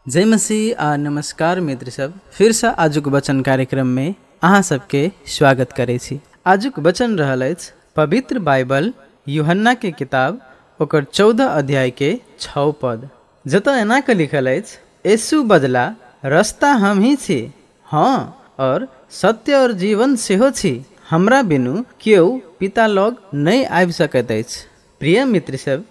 जय मसीह आ नमस्कार मित्र सब, फिर से आजुक वचन कार्यक्रम में अहाँ सबके स्वागत करे छी। आजुक वचन रहल अछि पवित्र बाइबल यूहन्ना के किताब ओकर 14 अध्याय के 6 पद, जतऽ एना के लिखल अछि, यीशु बजला, रास्ता हम ही छी, हाँ और सत्य और जीवन सेहो छी, हमरा बिनु केओ पिता लग नहीं आबि सकैत अछि। प्रिय मित्र सब,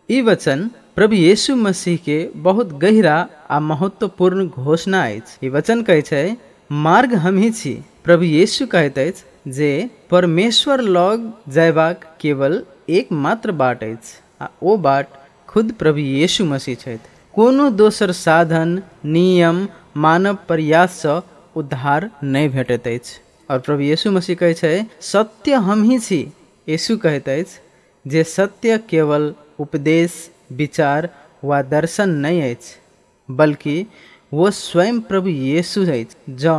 ई वचन प्रभु यीशु मसीह के बहुत गहरा आ महत्वपूर्ण घोषणा अछि। ई वचन कहै छै, मार्ग हम ही छी। प्रभु यीशु कहैत अछि जे परमेश्वर लग जयबाक केवल एकमात्र बाट अछि आ ओ बाट खुद प्रभु यीशु मसीह छथि। कोनो दोसर साधन, नियम, मानव प्रयास सँ उद्धार नहीं भेटैत अछि। और प्रभु यीशु मसीह कहै छै, सत्य हम ही छी। यीशु कहैत अछि जे सत्य केवल उपदेश, विचार वा दर्शन नहीं अछि, बल्कि वो स्वयं प्रभु यीशु अछि। जँ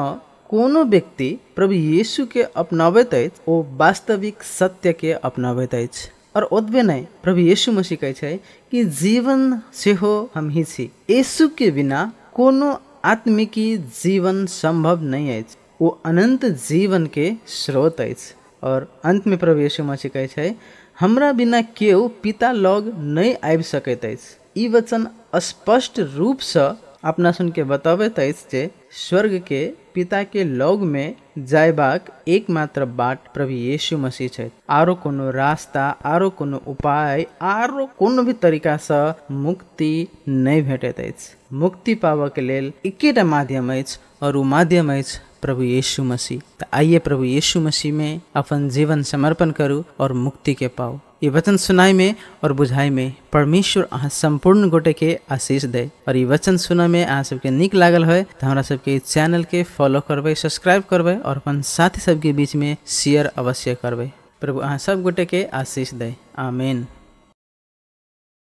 कोनो व्यक्ति प्रभु यीशु के अपनाबैत अछि, ओ वास्तविक सत्य के अपनाबैत अछि। और ओतबे नहीं, प्रभु यीशु मसीह कहै छै कि जीवन सेहो हम ही छी। यीशु के बिना कोनो आत्मिकी जीवन संभव नहीं अछि। वो अनंत जीवन के स्रोत अछि। और अंत में प्रभु यीशु मसीह कहै छै, हमरा बिना केओ पिता लग नहीं आबि सकैत अछि। ई वचन स्पष्ट रूप से अपना सुन के बताबैत अछि जे स्वर्ग के पिता के लग में जायबाक एकमात्र बाट प्रभु यीशु मसीह छथि। आरो कोनो रास्ता, आरो कोनो उपाय, आरो कोनो भी तरीका से मुक्ति नहीं भेटैत अछि। मुक्ति पाबऽ के लेल एकेटा माध्यम अछि और वो माध्यम अछि प्रभु यीशु मसीह। तो आइए प्रभु यीशु मसीह में अपन जीवन समर्पण करूँ और मुक्ति के पाओ। ये वचन सुनाई में और बुझाई में परमेश्वर अहाँ संपूर्ण गोटे के आशीष दे। और ये वचन सुना में अहाँ सबके निक लागल है तो हमरा सबके चैनल के फॉलो करबे, सब्सक्राइब करबे और अपन साथी सबके बीच में शेयर अवश्य करबे। प्रभु अहाँ सब गोटे के आशीष दे। आमीन।